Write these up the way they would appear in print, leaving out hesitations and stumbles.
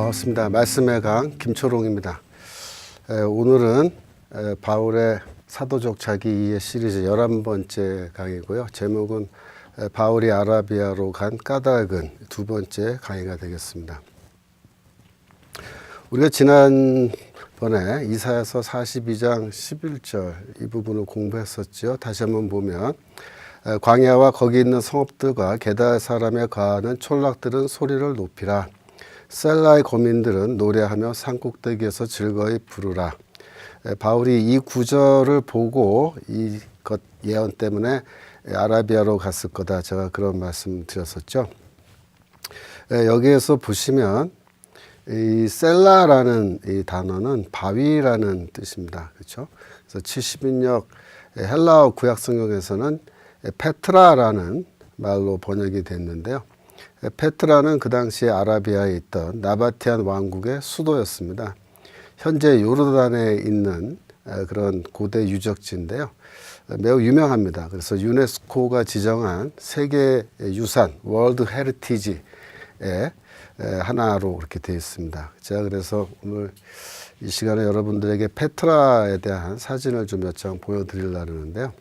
반갑습니다. 말씀의 강 김초롱입니다. 오늘은 바울의 사도적 자기이해 시리즈 11번째 강의고요. 제목은 바울이 아라비아로 간 까닭은 두 번째 강의가 되겠습니다. 우리가 지난번에 이사야서 42장 11절 이 부분을 공부했었죠. 다시 한번 보면 광야와 거기 있는 성읍들과 게달 사람에 거하는 촌락들은 소리를 높이라. 셀라의 거민들은 노래하며 산꼭대기에서 즐거이 부르라. 바울이 이 구절을 보고 이것 예언 때문에 아라비아로 갔을 거다. 제가 그런 말씀 드렸었죠. 여기에서 보시면 이 셀라라는 이 단어는 바위라는 뜻입니다. 그렇죠? 그래서 70인역 헬라어 구약 성경에서는 페트라라는 말로 번역이 됐는데요. 페트라는 그 당시에 아라비아에 있던 나바티안 왕국의 수도였습니다. 현재 요르단에 있는 그런 고대 유적지인데요. 매우 유명합니다. 그래서 유네스코가 지정한 세계 유산 월드 헤리티지의 하나로 이렇게 되어 있습니다. 제가 그래서 오늘 이 시간에 여러분들에게 페트라에 대한 사진을 좀 몇 장 보여드리려고 하는데요.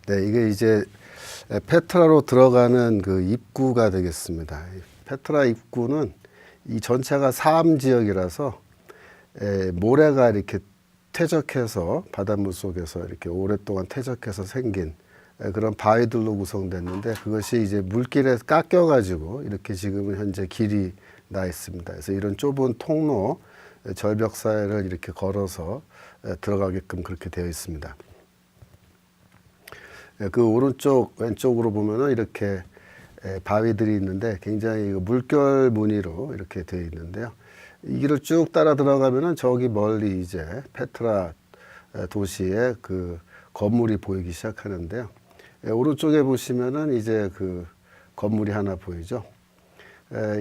네, 이게 이제 페트라로 들어가는 그 입구가 되겠습니다. 페트라 입구는 이 전체가 사암 지역이라서 모래가 이렇게 퇴적해서 바닷물 속에서 이렇게 오랫동안 퇴적해서 생긴 그런 바위들로 구성됐는데 그것이 이제 물길에 깎여가지고 이렇게 지금은 현재 길이 나 있습니다. 그래서 이런 좁은 통로 절벽 사이를 이렇게 걸어서 들어가게끔 그렇게 되어 있습니다. 그 오른쪽 왼쪽으로 보면은 이렇게 바위들이 있는데 굉장히 물결 무늬로 이렇게 되어 있는데요. 이 길을 쭉 따라 들어가면은 저기 멀리 이제 페트라 도시의 그 건물이 보이기 시작하는데요. 오른쪽에 보시면은 이제 그 건물이 하나 보이죠.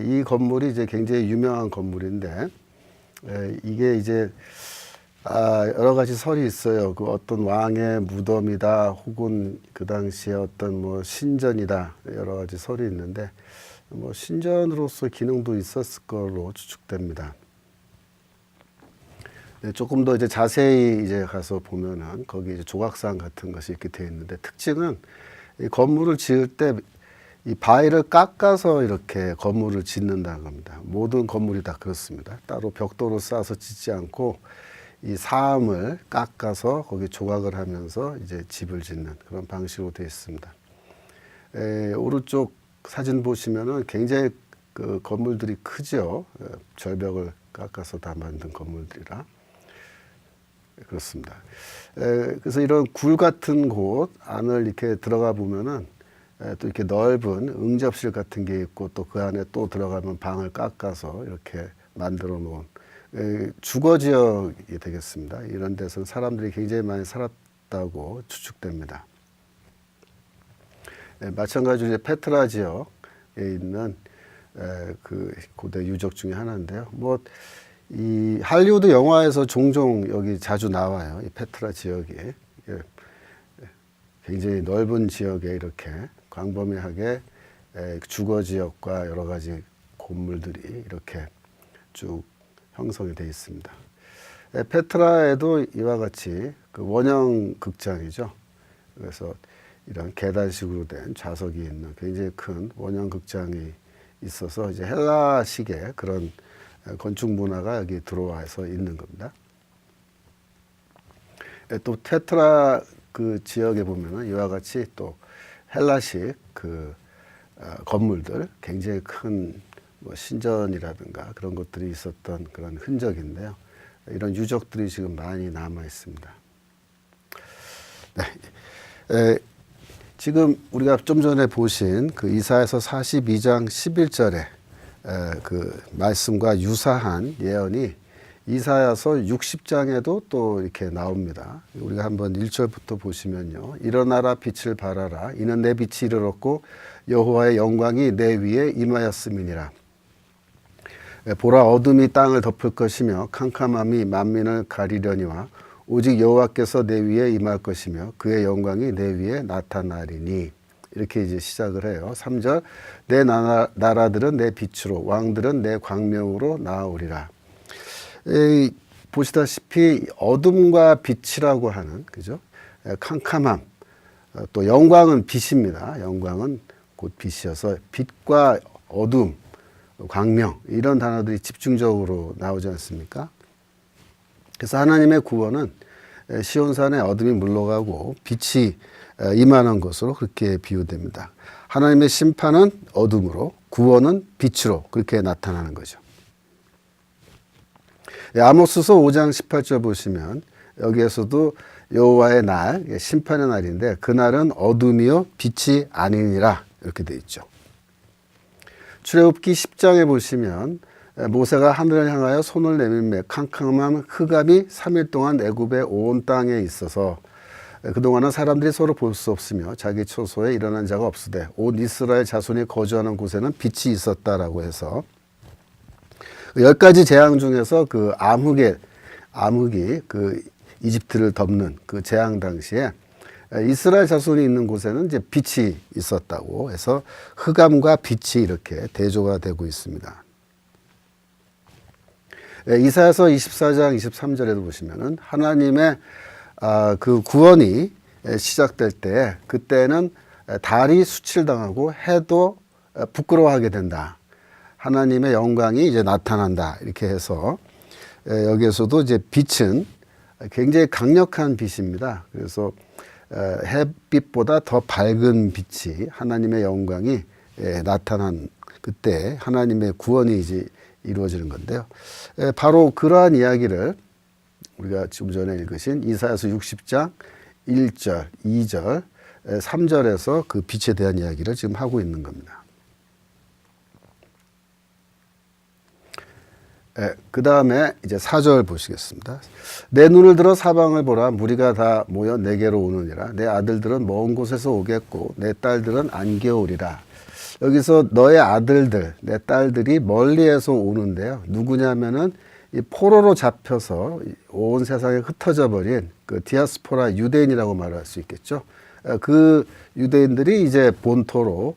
이 건물이 이제 굉장히 유명한 건물인데 이게 이제 여러 가지 설이 있어요. 그 어떤 왕의 무덤이다, 혹은 그 당시에 어떤 뭐 신전이다, 여러 가지 설이 있는데, 뭐 신전으로서 기능도 있었을 걸로 추측됩니다. 네, 조금 더 이제 자세히 이제 가서 보면은 거기 이제 조각상 같은 것이 이렇게 되어 있는데, 특징은 이 건물을 지을 때 이 바위를 깎아서 이렇게 건물을 짓는다는 겁니다. 모든 건물이 다 그렇습니다. 따로 벽돌을 쌓아서 짓지 않고 이 사암을 깎아서 거기 조각을 하면서 이제 집을 짓는 그런 방식으로 되어 있습니다. 오른쪽 사진 보시면은 굉장히 그 건물들이 크죠. 절벽을 깎아서 다 만든 건물들이라 그렇습니다. 그래서 이런 굴 같은 곳 안을 이렇게 들어가 보면은 또 이렇게 넓은 응접실 같은 게 있고 또 그 안에 또 들어가면 방을 깎아서 이렇게 만들어 놓은 주거 지역이 되겠습니다. 이런 데서는 사람들이 굉장히 많이 살았다고 추측됩니다. 마찬가지로 이제 페트라 지역에 있는 그 고대 유적 중에 하나인데요. 뭐 이 할리우드 영화에서 종종 여기 자주 나와요. 이 페트라 지역이 굉장히 넓은 지역에 이렇게 광범위하게 주거 지역과 여러 가지 건물들이 이렇게 쭉 형성이 되어 있습니다. 페트라에도 이와 같이 그 원형 극장이죠. 그래서 이런 계단식으로 된 좌석이 있는 굉장히 큰 원형 극장이 있어서 이제 헬라식의 그런 건축 문화가 여기 들어와서 있는 겁니다. 또 페트라 그 지역에 보면은 이와 같이 또 헬라식 그 건물들 굉장히 큰 뭐 신전이라든가 그런 것들이 있었던 그런 흔적인데요. 이런 유적들이 지금 많이 남아 있습니다. 네. 지금 우리가 좀 전에 보신 그 이사야서 42장 11절에 그 말씀과 유사한 예언이 이사야서 60장에도 또 이렇게 나옵니다. 우리가 한번 1절부터 보시면요. 일어나라 빛을 발하라. 이는 내 빛이 이르렀고 여호와의 영광이 내 위에 임하였음이니라. 보라 어둠이 땅을 덮을 것이며 캄캄함이 만민을 가리려니와 오직 여호와께서 내 위에 임할 것이며 그의 영광이 내 위에 나타나리니. 이렇게 이제 시작을 해요. 3절 내 나라들은 내 빛으로 왕들은 내 광명으로 나아오리라. 보시다시피 어둠과 빛이라고 하는 그죠? 캄캄함 또 영광은 빛입니다. 영광은 곧 빛이어서 빛과 어둠, 광명 이런 단어들이 집중적으로 나오지 않습니까? 그래서 하나님의 구원은 시온산의 어둠이 물러가고 빛이 임하는 것으로 그렇게 비유됩니다. 하나님의 심판은 어둠으로 구원은 빛으로 그렇게 나타나는 거죠. 아모스서 5장 18절 보시면 여기에서도 여호와의 날, 심판의 날인데 그날은 어둠이요 빛이 아니니라 이렇게 되어 있죠. 출애굽기 10장에 보시면 모세가 하늘을 향하여 손을 내밀매 캄캄한 흑암이 3일 동안 애굽의 온 땅에 있어서 그동안은 사람들이 서로 볼 수 없으며 자기 처소에 일어난 자가 없으되 온 이스라엘 자손이 거주하는 곳에는 빛이 있었다라고 해서 10가지 재앙 중에서 그 암흑이 그 이집트를 덮는 그 재앙 당시에 이스라엘 자손이 있는 곳에는 이제 빛이 있었다고 해서 흑암과 빛이 이렇게 대조가 되고 있습니다. 이사야서 24장 23절에도 보시면은 하나님의 그 구원이 시작될 때 그때는 달이 수칠당하고 해도 부끄러워하게 된다. 하나님의 영광이 이제 나타난다. 이렇게 해서 여기에서도 이제 빛은 굉장히 강력한 빛입니다. 그래서 햇빛보다 더 밝은 빛이 하나님의 영광이 나타난 그때 하나님의 구원이 이제 이루어지는 건데요. 바로 그러한 이야기를 우리가 지금 전에 읽으신 이사야서 60장 1절, 2절, 3절에서 그 빛에 대한 이야기를 지금 하고 있는 겁니다. 그 다음에 이제 4절 보시겠습니다. 내 눈을 들어 사방을 보라. 무리가 다 모여 내게로 오느니라. 내 아들들은 먼 곳에서 오겠고 내 딸들은 안겨오리라. 여기서 너의 아들들, 내 딸들이 멀리에서 오는데요. 누구냐면은 이 포로로 잡혀서 온 세상에 흩어져 버린 그 디아스포라 유대인이라고 말할 수 있겠죠. 그 유대인들이 이제 본토로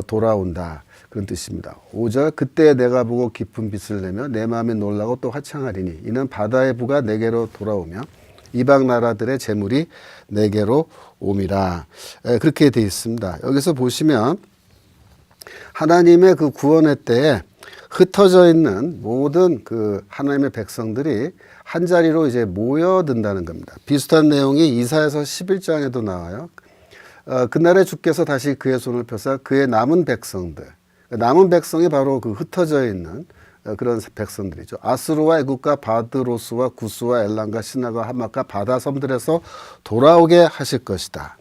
돌아온다. 그런 뜻입니다. 5절 그때 내가 보고 깊은 빛을 내며 내 마음이 놀라고 또 화창하리니 이는 바다의 부가 내게로 돌아오며 이방 나라들의 재물이 내게로 옴이라. 그렇게 되어 있습니다. 여기서 보시면 하나님의 그 구원의 때에 흩어져 있는 모든 그 하나님의 백성들이 한 자리로 이제 모여든다는 겁니다. 비슷한 내용이 이사야서 11장에도 나와요. 그날에 주께서 다시 그의 손을 펴사 그의 남은 백성들, 남은 백성이 바로 그 흩어져 있는 그런 백성들이죠. 아스루와 애굽과 바드로스와 구스와 엘람과 시나가 하맛과 바다 섬들에서 돌아오게 하실 것이다.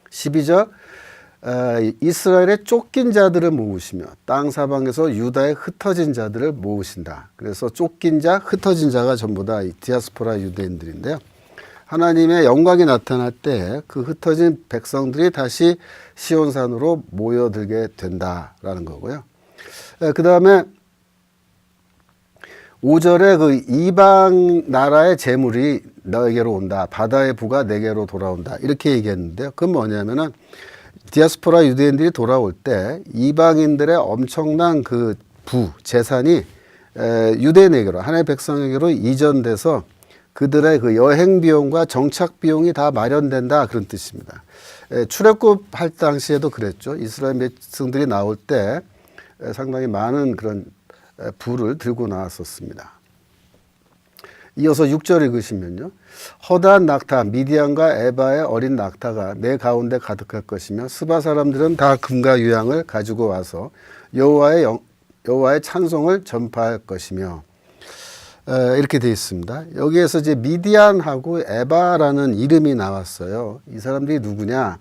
12절 이스라엘의 쫓긴 자들을 모으시며 땅 사방에서 유다의 흩어진 자들을 모으신다. 그래서 쫓긴 자, 흩어진 자가 전부 다 디아스포라 유대인들인데요. 하나님의 영광이 나타날 때 그 흩어진 백성들이 다시 시온산으로 모여들게 된다라는 거고요. 그 다음에 5절에 그 이방 나라의 재물이 너에게로 온다. 바다의 부가 내게로 돌아온다. 이렇게 얘기했는데요. 그건 뭐냐면은 디아스포라 유대인들이 돌아올 때 이방인들의 엄청난 그 재산이 유대인에게로, 하나님의 백성에게로 이전돼서 그들의 그 여행 비용과 정착 비용이 다 마련된다. 그런 뜻입니다. 출애굽 할 당시에도 그랬죠. 이스라엘 백성들이 나올 때 상당히 많은 그런 부를 들고 나왔었습니다. 이어서 6절 읽으시면요. 허다한 낙타, 미디안과 에바의 어린 낙타가 내 가운데 가득할 것이며 스바 사람들은 다 금과 유향을 가지고 와서 여호와의 찬송을 전파할 것이며 이렇게 되어 있습니다. 여기에서 이제 미디안하고 에바라는 이름이 나왔어요. 이 사람들이 누구냐?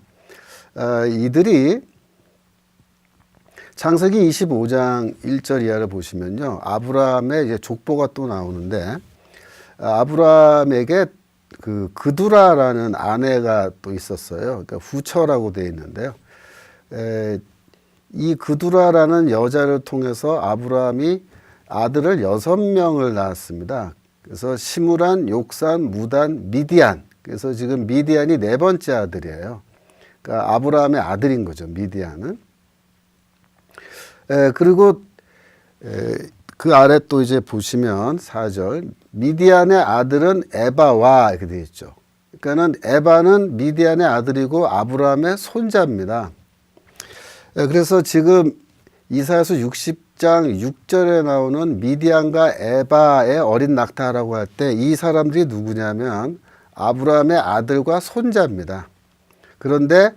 이들이 창세기 25장 1절 이하를 보시면요. 아브라함의 이제 족보가 또 나오는데 아브라함에게 그두라라는 아내가 또 있었어요. 그러니까 후처라고 되어 있는데요. 이 그두라라는 여자를 통해서 아브라함이 아들을 6명을 낳았습니다. 그래서 시므란, 욕산, 무단, 미디안. 그래서 지금 미디안이 4번째 아들이에요. 그러니까 아브라함의 아들인 거죠. 미디안은. 그리고 그 아래 또 이제 보시면 4절 미디안의 아들은 에바와 이렇게 되어 있죠. 그러니까는 에바는 미디안의 아들이고 아브라함의 손자입니다. 그래서 지금 이사야서 60장 6절에 나오는 미디안과 에바의 어린 낙타라고 할 때 이 사람들이 누구냐면 아브라함의 아들과 손자입니다. 그런데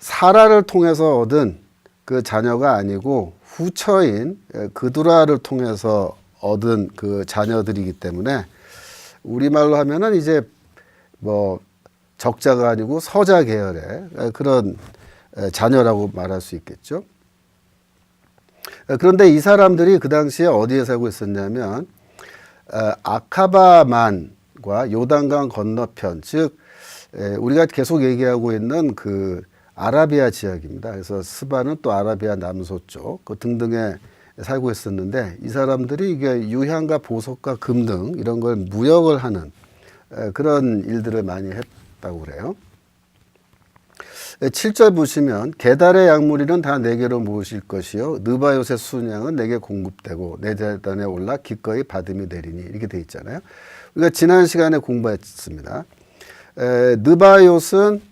사라를 통해서 얻은 그 자녀가 아니고 후처인 그두라를 통해서 얻은 그 자녀들이기 때문에 우리말로 하면은 이제 뭐 적자가 아니고 서자 계열의 그런 자녀라고 말할 수 있겠죠. 그런데 이 사람들이 그 당시에 어디에 살고 있었냐면 아카바만과 요단강 건너편, 즉 우리가 계속 얘기하고 있는 그 아라비아 지역입니다. 그래서 스바는 또 아라비아 남서쪽 그 등등에 살고 있었는데 이 사람들이 이게 유향과 보석과 금 등 이런 걸 무역을 하는 그런 일들을 많이 했다고 그래요. 7절 보시면 게달의 약물이는 다 내게로 모으실 것이요 느바요의 순양은 내게 공급되고 내 재단에 올라 기꺼이 받음이 되리니 이렇게 돼 있잖아요. 우리가 지난 시간에 공부했습니다. 느바요은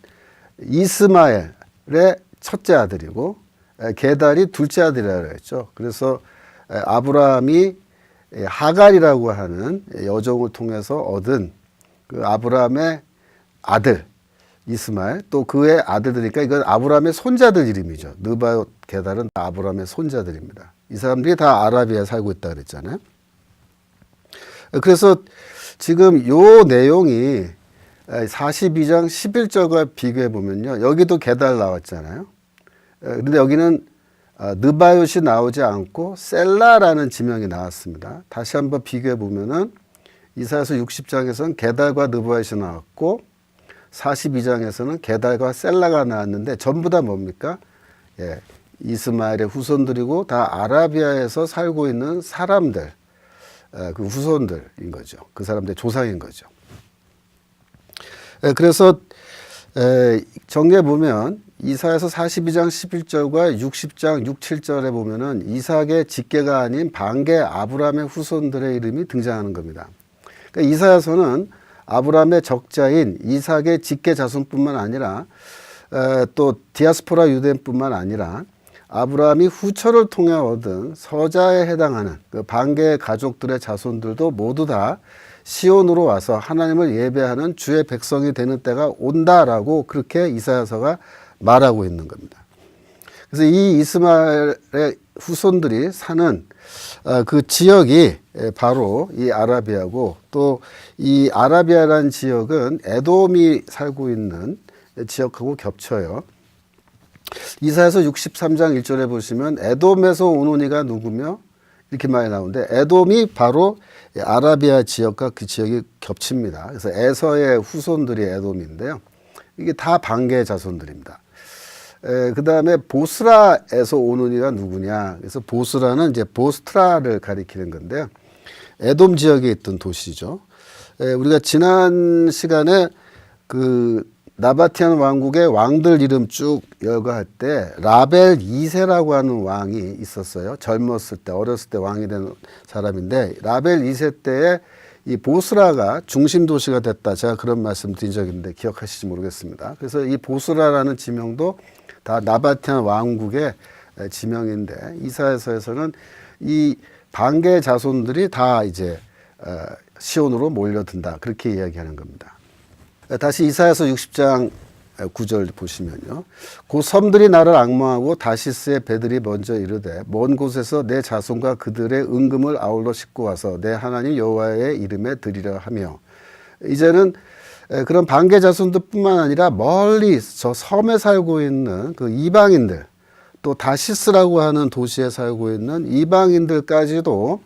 이스마엘의 첫째 아들이고 게달이 둘째 아들이라고 했죠. 그래서 아브라함이 하갈이라고 하는 여종을 통해서 얻은 그 아브라함의 아들 이스마엘 또 그의 아들들이니까 이건 아브라함의 손자들 이름이죠. 느바요 게달은 아브라함의 손자들입니다. 이 사람들이 다 아라비아에 살고 있다 그랬잖아요. 그래서 지금 요 내용이 42장 11절과 비교해 보면요. 여기도 게달 나왔잖아요. 그런데 여기는 느바요시 나오지 않고 셀라라는 지명이 나왔습니다. 다시 한번 비교해 보면은 이사야서 60장에서는 게달과 느바요시 나왔고 42장에서는 게달과 셀라가 나왔는데 전부 다 뭡니까? 이스마엘의 후손들이고 다 아라비아에서 살고 있는 사람들, 그 후손들인 거죠. 그 사람들의 조상인 거죠. 그래서 정리해 보면 이사야서 42장 11절과 60장 6, 7절에 보면은 이삭의 직계가 아닌 반계 아브라함의 후손들의 이름이 등장하는 겁니다. 그러니까 이사야서는 아브라함의 적자인 이삭의 직계 자손뿐만 아니라 또 디아스포라 유대인뿐만 아니라 아브라함이 후처를 통해 얻은 서자에 해당하는 그 반계 가족들의 자손들도 모두 다 시온으로 와서 하나님을 예배하는 주의 백성이 되는 때가 온다라고 그렇게 이사야서가 말하고 있는 겁니다. 그래서 이 이스마엘의 후손들이 사는 그 지역이 바로 이 아라비아고 또 이 아라비아라는 지역은 에돔이 살고 있는 지역하고 겹쳐요. 이사야서 63장 1절에 보시면 에돔에서 오는 이가 누구며 이렇게 말이 나오는데 에돔이 바로 아라비아 지역과 그 지역이 겹칩니다. 그래서 에서의 후손들이 에돔인데요. 이게 다 반개 자손들입니다. 그 다음에 보스라에서 오는 이가 누구냐. 그래서 보스라는 이제 보스트라를 가리키는 건데요. 에돔 지역에 있던 도시죠. 우리가 지난 시간에 그 나바티안 왕국의 왕들 이름 쭉 열거할 때 라벨 2세라고 하는 왕이 있었어요. 젊었을 때, 어렸을 때 왕이 된 사람인데 라벨 2세 때에 이 보스라가 중심 도시가 됐다. 제가 그런 말씀 드린 적이 있는데 기억하실지 모르겠습니다. 그래서 이 보스라라는 지명도 다 나바티안 왕국의 지명인데 이사야서에서는 이 반개 자손들이 다 이제 시온으로 몰려든다. 그렇게 이야기하는 겁니다. 다시 이사야서 60장 9절 보시면요. 그 섬들이 나를 앙망하고 다시스의 배들이 먼저 이르되 먼 곳에서 내 자손과 그들의 은금을 아울러 싣고 와서 내 하나님 여호와의 이름에 드리려 하며 이제는 그런 반개 자손들뿐만 아니라 멀리 저 섬에 살고 있는 그 이방인들 또 다시스라고 하는 도시에 살고 있는 이방인들까지도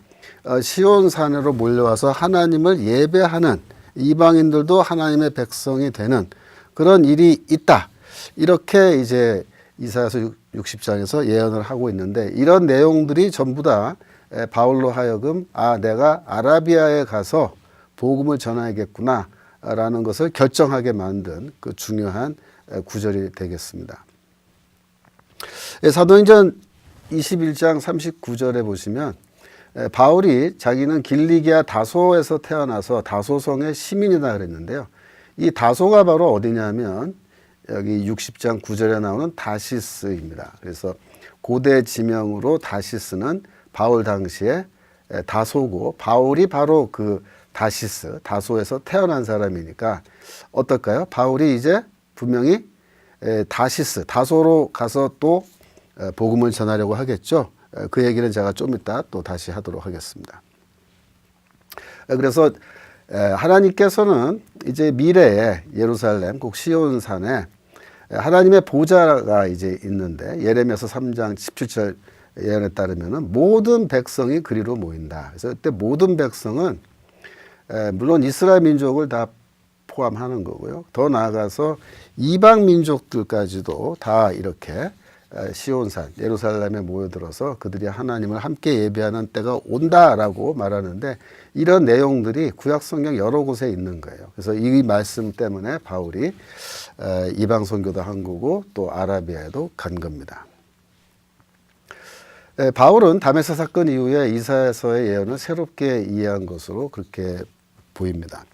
시온 산으로 몰려와서 하나님을 예배하는 이방인들도 하나님의 백성이 되는 그런 일이 있다. 이렇게 이제 이사야서 60장에서 예언을 하고 있는데 이런 내용들이 전부 다 바울로 하여금 내가 아라비아에 가서 복음을 전하야겠구나 라는 것을 결정하게 만든 그 중요한 구절이 되겠습니다. 사도행전 21장 39절에 보시면 바울이 자기는 길리기아 다소에서 태어나서 다소성의 시민이다 그랬는데요. 이 다소가 바로 어디냐면 여기 60장 9절에 나오는 다시스입니다. 그래서 고대 지명으로 다시스는 바울 당시에 다소고, 바울이 바로 그 다시스, 다소에서 태어난 사람이니까 어떨까요? 바울이 이제 분명히 다시스, 다소로 가서 또 복음을 전하려고 하겠죠. 그 얘기는 제가 좀 이따 또 다시 하도록 하겠습니다. 그래서 하나님께서는 이제 미래에 예루살렘, 꼭 시온산에 하나님의 보좌가 이제 있는데, 예레미야서 3장 17절 예언에 따르면은 모든 백성이 그리로 모인다. 그래서 그때 모든 백성은 물론 이스라엘 민족을 다 포함하는 거고요. 더 나아가서 이방 민족들까지도 다 이렇게 시온산 예루살렘에 모여들어서 그들이 하나님을 함께 예배하는 때가 온다라고 말하는데, 이런 내용들이 구약 성경 여러 곳에 있는 거예요. 그래서 이 말씀 때문에 바울이 이방 선교도 한 거고 또 아라비아에도 간 겁니다. 바울은 다메섹 사건 이후에 이사야서의 예언을 새롭게 이해한 것으로 그렇게 보입니다.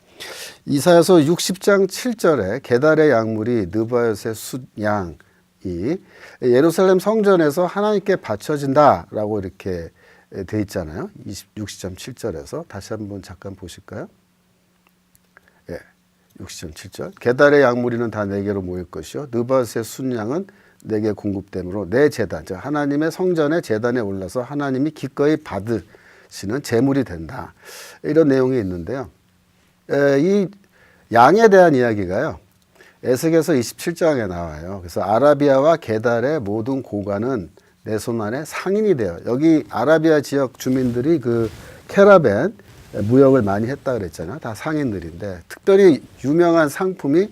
이사야서 60장 7절에 게달의 약물이 느바요의 숫양이 예루살렘 성전에서 하나님께 바쳐진다라고 이렇게 돼 있잖아요. 60장 7절에서 다시 한번 잠깐 보실까요? 60장 7절. 게달의 약물이는 다 내게로 모일 것이요 느바요의 숫양은 내게 공급됨으로 내 제단, 즉 하나님의 성전의 제단에 올라서 하나님이 기꺼이 받으시는 제물이 된다. 이런 내용이 있는데요. 이 양에 대한 이야기가요, 에스겔서 27장에 나와요. 그래서 아라비아와 게달의 모든 고관은 내 손 안에 상인이 되어, 여기 아라비아 지역 주민들이 그 캐라벤 무역을 많이 했다 그랬잖아요. 다 상인들인데 특별히 유명한 상품이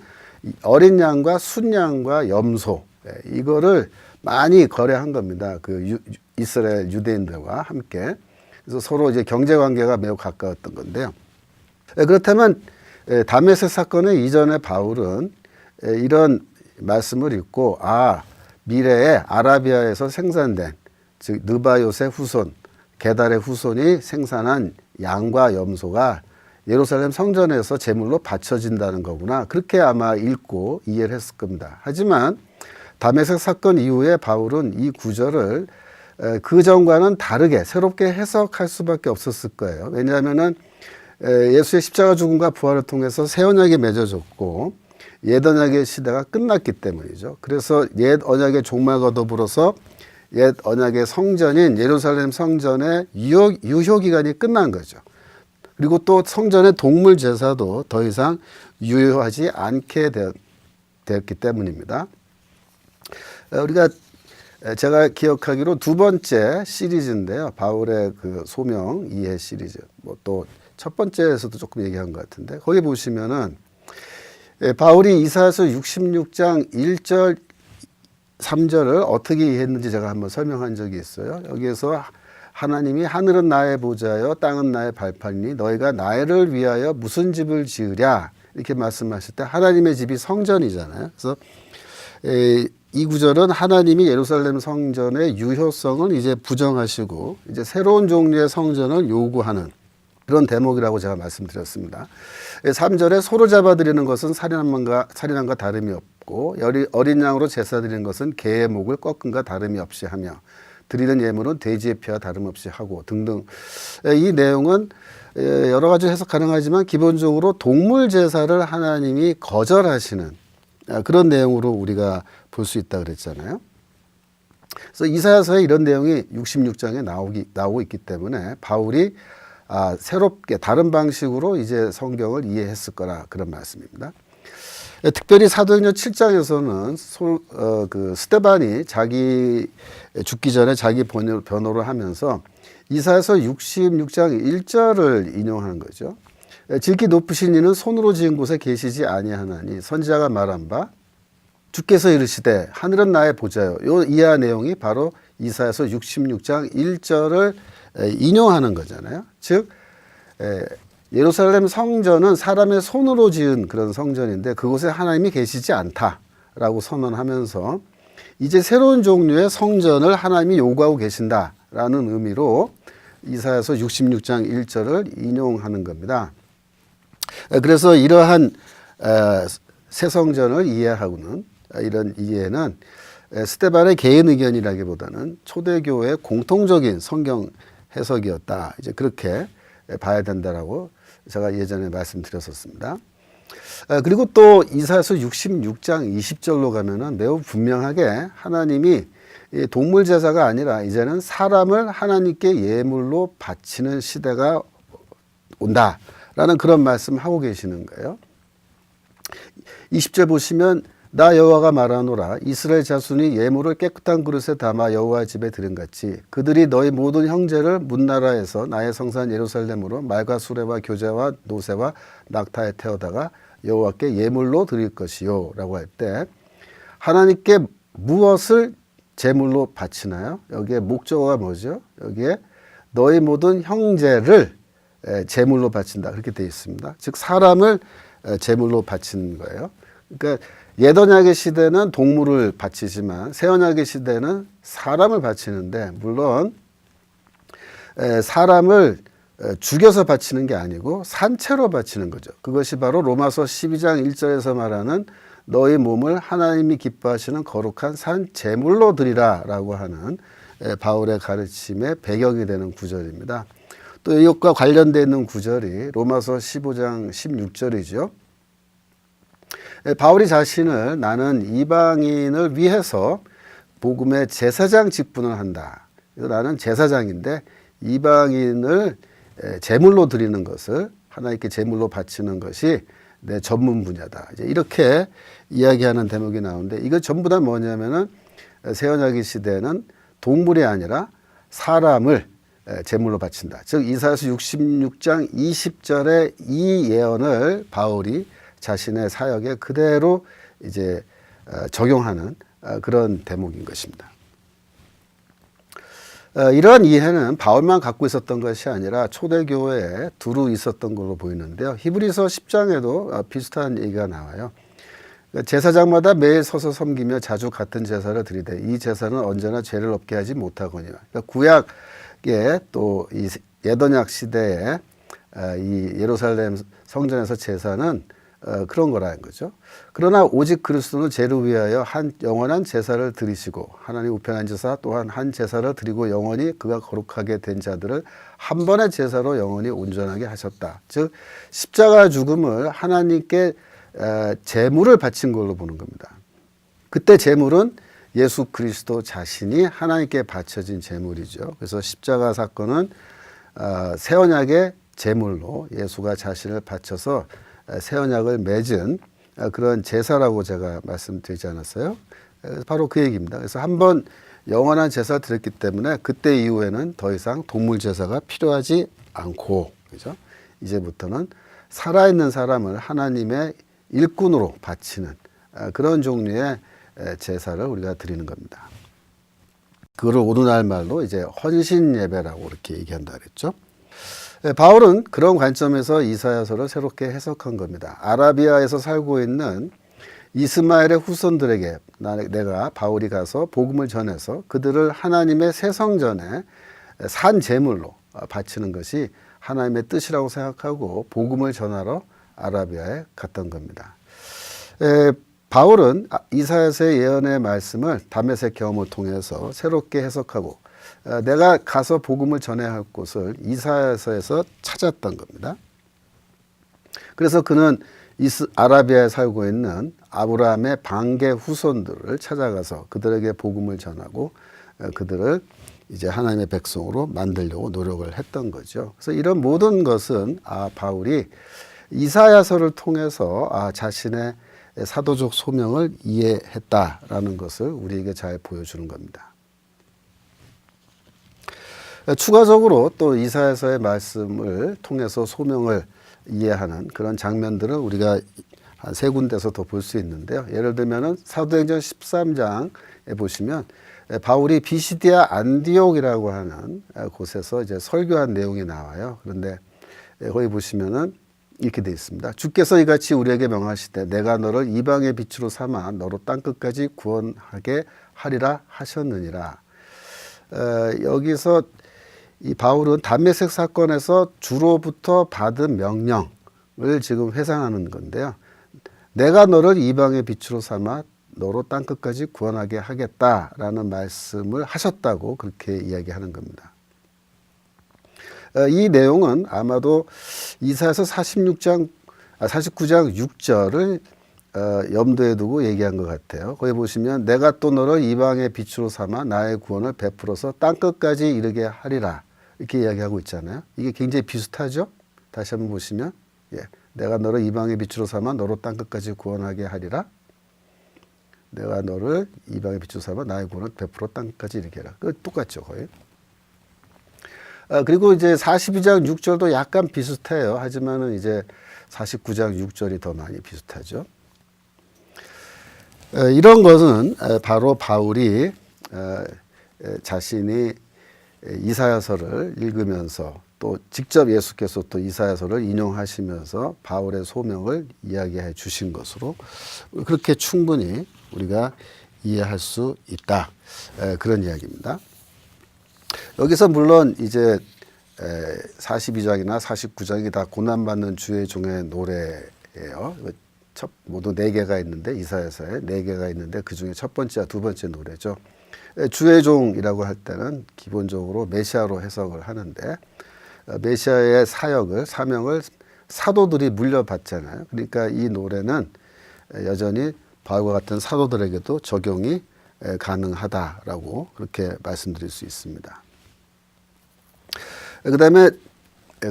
어린 양과 순양과 염소, 이거를 많이 거래한 겁니다. 그 이스라엘 유대인들과 함께. 그래서 서로 이제 경제 관계가 매우 가까웠던 건데요. 그렇다면 다메섹 사건의 이전에 바울은 이런 말씀을 읽고, 미래에 아라비아에서 생산된, 즉 느바요의 후손, 게달의 후손이 생산한 양과 염소가 예루살렘 성전에서 제물로 바쳐진다는 거구나, 그렇게 아마 읽고 이해를 했을 겁니다. 하지만 다메섹 사건 이후에 바울은 이 구절을 그 전과는 다르게 새롭게 해석할 수밖에 없었을 거예요. 왜냐하면은 예수의 십자가 죽음과 부활을 통해서 새 언약이 맺어졌고 옛 언약의 시대가 끝났기 때문이죠. 그래서 옛 언약의 종말과 더불어서 옛 언약의 성전인 예루살렘 성전의 유효 기간이 끝난 거죠. 그리고 또 성전의 동물 제사도 더 이상 유효하지 않게 되었기 때문입니다. 우리가 제가 기억하기로 두 번째 시리즈인데요. 바울의 그 소명 이해 시리즈. 뭐 또 첫 번째에서도 조금 얘기한 것 같은데, 거기 보시면은 바울이 이사야서 66장 1절 3절을 어떻게 이해했는지 제가 한번 설명한 적이 있어요. 여기에서 하나님이 하늘은 나의 보좌여 땅은 나의 발판이니 너희가 나를 위하여 무슨 집을 지으랴, 이렇게 말씀하실 때 하나님의 집이 성전이잖아요. 그래서 이 구절은 하나님이 예루살렘 성전의 유효성을 이제 부정하시고 이제 새로운 종류의 성전을 요구하는 그런 대목이라고 제가 말씀드렸습니다. 3절에 소를 잡아드리는 것은 살인함과 다름이 없고 어린 양으로 제사 드리는 것은 개의 목을 꺾음과 다름이 없이 하며 드리는 예물은 돼지의 피와 다름없이 하고 등등. 이 내용은 여러 가지 해석 가능하지만 기본적으로 동물 제사를 하나님이 거절하시는 그런 내용으로 우리가 볼 수 있다 그랬잖아요. 그래서 이사야서에 이런 내용이 66장에 나오고 있기 때문에 바울이 새롭게 다른 방식으로 이제 성경을 이해했을 거라, 그런 말씀입니다. 특별히 사도행전 7장에서는 그 스데반이 자기 죽기 전에 자기 변호를 하면서 이사야서 66장 1절을 인용하는 거죠. 질기 높으신 이는 손으로 지은 곳에 계시지 아니하나니 선지자가 말한 바 주께서 이르시되 하늘은 나의 보좌요. 요 이하 내용이 바로 이사야서 66장 1절을 인용하는 거잖아요. 즉 예루살렘 성전은 사람의 손으로 지은 그런 성전인데 그곳에 하나님이 계시지 않다라고 선언하면서 이제 새로운 종류의 성전을 하나님이 요구하고 계신다라는 의미로 이사야서 66장 1절을 인용하는 겁니다. 그래서 이러한 새 성전을 이해하고는 이런 이해는 스데반의 개인 의견이라기보다는 초대교회의 공통적인 성경 해석이었다. 이제 그렇게 봐야 된다라고 제가 예전에 말씀드렸었습니다. 그리고 또 이사야서 66장 20절로 가면은 매우 분명하게 하나님이 동물 제사가 아니라 이제는 사람을 하나님께 예물로 바치는 시대가 온다라는 그런 말씀을 하고 계시는 거예요. 20절 보시면 나 여호와가 말하노라 이스라엘 자손이 예물을 깨끗한 그릇에 담아 여호와 집에 드림같이 그들이 너희 모든 형제를 문나라에서 나의 성산 예루살렘으로 말과 수레와 교제와 노새와 낙타에 태워다가 여호와께 예물로 드릴 것이요 라고 할 때 하나님께 무엇을 제물로 바치나요? 여기에 목적어가 뭐죠? 여기에 너희 모든 형제를 제물로 바친다 그렇게 되어 있습니다. 즉 사람을 제물로 바치는 거예요. 그러니까 옛언약의 시대는 동물을 바치지만 새언약의 시대는 사람을 바치는데 물론 사람을 죽여서 바치는 게 아니고 산채로 바치는 거죠. 그것이 바로 로마서 12장 1절에서 말하는 너희 몸을 하나님이 기뻐하시는 거룩한 산 제물로 드리라 라고 하는 바울의 가르침의 배경이 되는 구절입니다. 또 이것과 관련되어 있는 구절이 로마서 15장 16절이죠. 바울이 자신을 나는 이방인을 위해서 복음의 제사장 직분을 한다. 나는 제사장인데 이방인을 제물로 드리는 것을 하나님께 제물로 바치는 것이 내 전문 분야다. 이제 이렇게 이야기하는 대목이 나오는데 이거 전부 다 뭐냐면은 새언약의 시대는 동물이 아니라 사람을 제물로 바친다. 즉 이사야서 66장 20절의 이 예언을 바울이 자신의 사역에 그대로 이제 적용하는 그런 대목인 것입니다. 이러한 이해는 바울만 갖고 있었던 것이 아니라 초대교회에 두루 있었던 걸로 보이는데요. 히브리서 10장에도 비슷한 얘기가 나와요. 제사장마다 매일 서서 섬기며 자주 같은 제사를 드리되 이 제사는 언제나 죄를 없게 하지 못하거니와. 그러니까 구약의 또 이 옛언약 시대에 이 예루살렘 성전에서 제사는 그런 거라는 거죠. 그러나 오직 그리스도는 죄를 위하여 한 영원한 제사를 드리시고 하나님 우편에 앉으사 또한 한 제사를 드리고 영원히 그가 거룩하게 된 자들을 한 번의 제사로 영원히 온전하게 하셨다. 즉 십자가 죽음을 하나님께 제물을 바친 걸로 보는 겁니다. 그때 제물은 예수 그리스도 자신이 하나님께 바쳐진 제물이죠. 그래서 십자가 사건은 새 언약의 제물로 예수가 자신을 바쳐서 새 언약을 맺은 그런 제사라고 제가 말씀드리지 않았어요? 바로 그 얘기입니다. 그래서 한번 영원한 제사를 드렸기 때문에 그때 이후에는 더 이상 동물 제사가 필요하지 않고, 그죠? 이제부터는 살아있는 사람을 하나님의 일꾼으로 바치는 그런 종류의 제사를 우리가 드리는 겁니다. 그거를 오늘날 말로 이제 헌신 예배라고 이렇게 얘기한다 그랬죠. 바울은 그런 관점에서 이사야서를 새롭게 해석한 겁니다. 아라비아에서 살고 있는 이스마엘의 후손들에게 내가 바울이 가서 복음을 전해서 그들을 하나님의 새 성전에 산 제물로 바치는 것이 하나님의 뜻이라고 생각하고 복음을 전하러 아라비아에 갔던 겁니다. 바울은 이사야서의 예언의 말씀을 다메섹 경험을 통해서 새롭게 해석하고 내가 가서 복음을 전해야 할 곳을 이사야서에서 찾았던 겁니다. 그래서 그는 아라비아에 살고 있는 아브라함의 반개 후손들을 찾아가서 그들에게 복음을 전하고 그들을 이제 하나님의 백성으로 만들려고 노력을 했던 거죠. 그래서 이런 모든 것은 바울이 이사야서를 통해서 자신의 사도적 소명을 이해했다라는 것을 우리에게 잘 보여주는 겁니다. 추가적으로 또 이사야서의 말씀을 통해서 소명을 이해하는 그런 장면들을 우리가 한 세 군데서 더 볼 수 있는데요. 예를 들면은 사도행전 13장에 보시면 바울이 비시디아 안디옥이라고 하는 곳에서 이제 설교한 내용이 나와요. 그런데 거기 보시면은 이렇게 되어 있습니다. 주께서 이같이 우리에게 명하시되 내가 너를 이방의 빛으로 삼아 너로 땅끝까지 구원하게 하리라 하셨느니라. 여기서 이 바울은 담메색 사건에서 주로부터 받은 명령을 지금 회상하는 건데요. 내가 너를 이방의 빛으로 삼아 너로 땅끝까지 구원하게 하겠다라는 말씀을 하셨다고 그렇게 이야기하는 겁니다. 이 내용은 아마도 이사야서 49장 6절을 염두에 두고 얘기한 것 같아요. 거기 보시면 내가 또 너를 이방의 빛으로 삼아 나의 구원을 베풀어서 땅끝까지 이르게 하리라 이렇게 이야기하고 있잖아요. 이게 굉장히 비슷하죠. 다시 한번 보시면 내가 너를 이방의 빛으로 삼아 너로 땅끝까지 구원하게 하리라. 내가 너를 이방의 빛으로 삼아 나의 구원을 베풀어 땅끝까지 이르게 하라. 똑같죠 거의. 그리고 이제 42장 6절도 약간 비슷해요. 하지만은 이제 49장 6절이 더 많이 비슷하죠. 이런 것은 바로 바울이 자신이 이사야서를 읽으면서 또 직접 예수께서 또 이사야서를 인용하시면서 바울의 소명을 이야기해 주신 것으로 그렇게 충분히 우리가 이해할 수 있다. 그런 이야기입니다. 여기서 물론 이제 42장이나 49장이 다 고난받는 주의 종의 노래예요. 모두 4개가 있는데 이사야서에 4개가 있는데 그중에 첫 번째와 두 번째 노래죠. 주의 종이라고 할 때는 기본적으로 메시아로 해석을 하는데 메시아의 사명을 사도들이 물려받잖아요. 그러니까 이 노래는 여전히 바울과 같은 사도들에게도 적용이 가능하다라고 그렇게 말씀드릴 수 있습니다. 그 다음에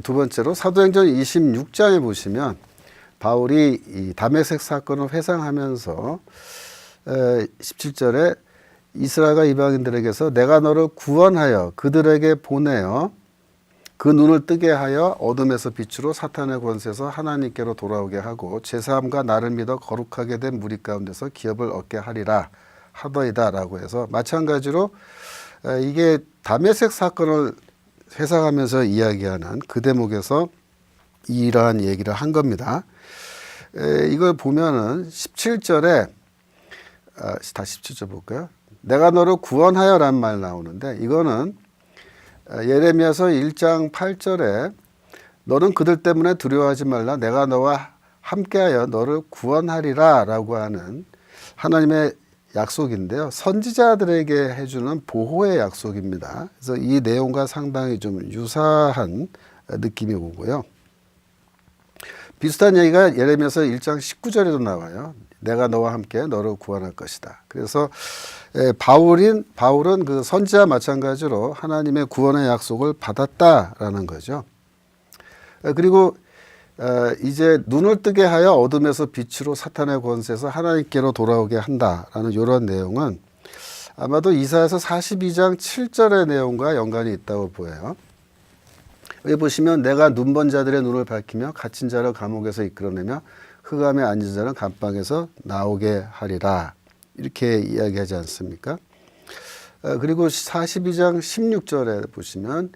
두 번째로 사도행전 26장에 보시면 바울이 이 다메섹 사건을 회상하면서 17절에 이스라엘과 이방인들에게서 내가 너를 구원하여 그들에게 보내어 그 눈을 뜨게 하여 어둠에서 빛으로 사탄의 권세에서 하나님께로 돌아오게 하고 제사함과 나를 믿어 거룩하게 된 무리 가운데서 기업을 얻게 하리라 하더이다 라고 해서 마찬가지로 이게 다메섹 사건을 회상하면서 이야기하는 그 대목에서 이러한 얘기를 한 겁니다. 이걸 보면은 17절에 다시 17절 볼까요? 내가 너를 구원하여 란 말 나오는데 이거는 예레미야서 1장 8절에 너는 그들 때문에 두려워하지 말라 내가 너와 함께하여 너를 구원하리라 라고 하는 하나님의 약속인데요. 선지자들에게 해주는 보호의 약속입니다. 그래서 이 내용과 상당히 좀 유사한 느낌이 오고요. 비슷한 얘기가 예레미야서 1장 19절에도 나와요. 내가 너와 함께 너를 구원할 것이다. 그래서 바울은 그 선지자 마찬가지로 하나님의 구원의 약속을 받았다라는 거죠. 그리고 이제 눈을 뜨게 하여 어둠에서 빛으로 사탄의 권세에서 하나님께로 돌아오게 한다라는 이런 내용은 아마도 이사야서 42장 7절의 내용과 연관이 있다고 보여요. 여기 보시면 내가 눈먼 자들의 눈을 밝히며 갇힌 자를 감옥에서 이끌어내며 흑암에 앉은 자는 감방에서 나오게 하리라 이렇게 이야기하지 않습니까? 그리고 42장 16절에 보시면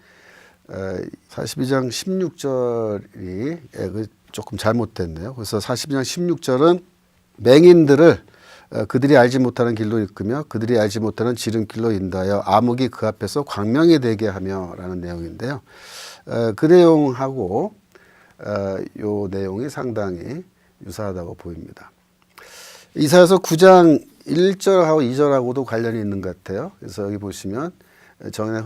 42장 16절이 조금 잘못됐네요. 그래서 42장 16절은 맹인들을 그들이 알지 못하는 길로 이끌며 그들이 알지 못하는 지름길로 인도하여 암흑이 그 앞에서 광명이 되게 하며 라는 내용인데요. 그 내용하고 요 내용이 상당히 유사하다고 보입니다. 이사야서 9장 1절하고 2절하고도 관련이 있는 것 같아요. 그래서 여기 보시면 정의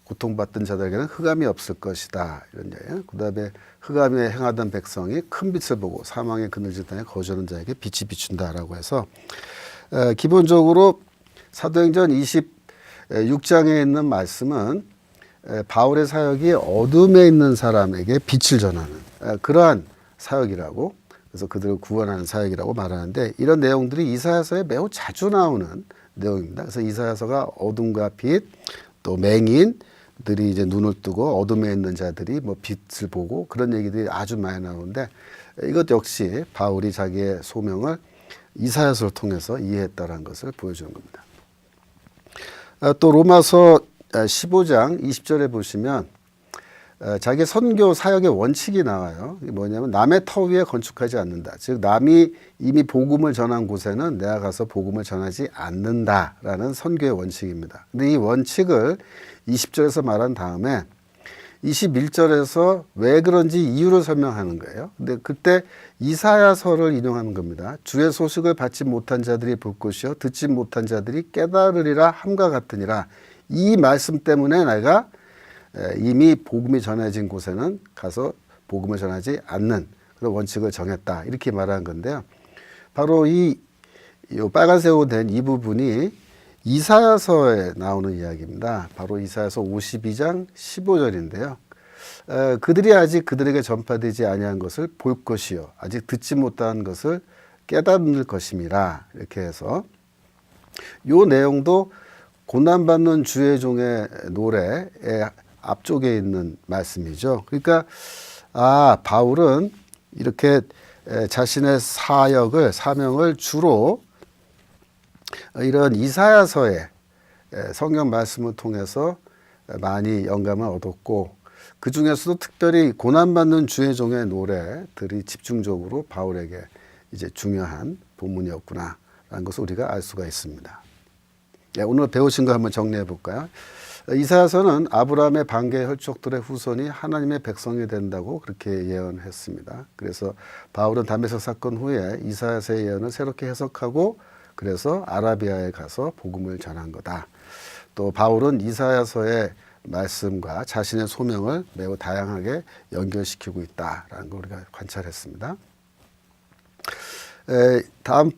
고통받던 자들에게는 흑암이 없을 것이다 이런 얘기예요. 그 다음에 흑암에 행하던 백성이 큰 빛을 보고 사망의 그늘진 땅에 거주하는 자에게 빛이 비춘다라고 해서 기본적으로 사도행전 26장에 있는 말씀은 바울의 사역이 어둠에 있는 사람에게 빛을 전하는 그러한 사역이라고 그래서 그들을 구원하는 사역이라고 말하는데 이런 내용들이 이사야서에 매우 자주 나오는 내용입니다. 그래서 이사야서가 어둠과 빛, 또 맹인들이 이제 눈을 뜨고 어둠에 있는 자들이 뭐 빛을 보고 그런 얘기들이 아주 많이 나오는데 이것 역시 바울이 자기의 소명을 이사야서를 통해서 이해했다는 것을 보여주는 겁니다. 또 로마서 15장 20절에 보시면 자기 선교 사역의 원칙이 나와요. 이게 뭐냐면 남의 터 위에 건축하지 않는다. 즉 남이 이미 복음을 전한 곳에는 내가 가서 복음을 전하지 않는다라는 선교의 원칙입니다. 근데 이 원칙을 20절에서 말한 다음에 21절에서 왜 그런지 이유를 설명하는 거예요. 근데 그때 이사야서를 인용하는 겁니다. 주의 소식을 받지 못한 자들이 볼 것이요 듣지 못한 자들이 깨달으리라 함과 같으니라. 이 말씀 때문에 내가 이미 복음이 전해진 곳에는 가서 복음을 전하지 않는 그런 원칙을 정했다. 이렇게 말한 건데요. 바로 이 빨간색으로 된 이 부분이 이사야서에 나오는 이야기입니다. 바로 이사야서 52장 15절인데요. 그들이 아직 그들에게 전파되지 아니한 것을 볼 것이요 아직 듣지 못한 것을 깨닫을 것임이라. 이렇게 해서 이 내용도 고난받는 주의 종의 노래의 앞쪽에 있는 말씀이죠. 그러니까 바울은 이렇게 자신의 사명을 주로 이런 이사야서의 성경 말씀을 통해서 많이 영감을 얻었고, 그 중에서도 특별히 고난받는 주의 종의 노래들이 집중적으로 바울에게 이제 중요한 본문이었구나라는 것을 우리가 알 수가 있습니다. 오늘 배우신 거 한번 정리해 볼까요? 이사야서는 아브라함의 반개의 혈족들의 후손이 하나님의 백성이 된다고 그렇게 예언했습니다. 그래서 바울은 다메섹 사건 후에 이사야서의 예언을 새롭게 해석하고 그래서 아라비아에 가서 복음을 전한 거다. 또 바울은 이사야서의 말씀과 자신의 소명을 매우 다양하게 연결시키고 있다라는 걸 우리가 관찰했습니다. 다음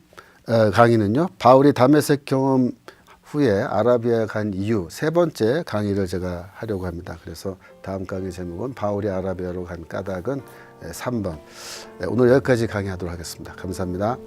강의는요, 바울이 다메섹 경험 후에 아라비아에 간 이유 세 번째 강의를 제가 하려고 합니다. 그래서 다음 강의 제목은 바울이 아라비아로 간 까닭은 3번. 오늘 여기까지 강의하도록 하겠습니다. 감사합니다.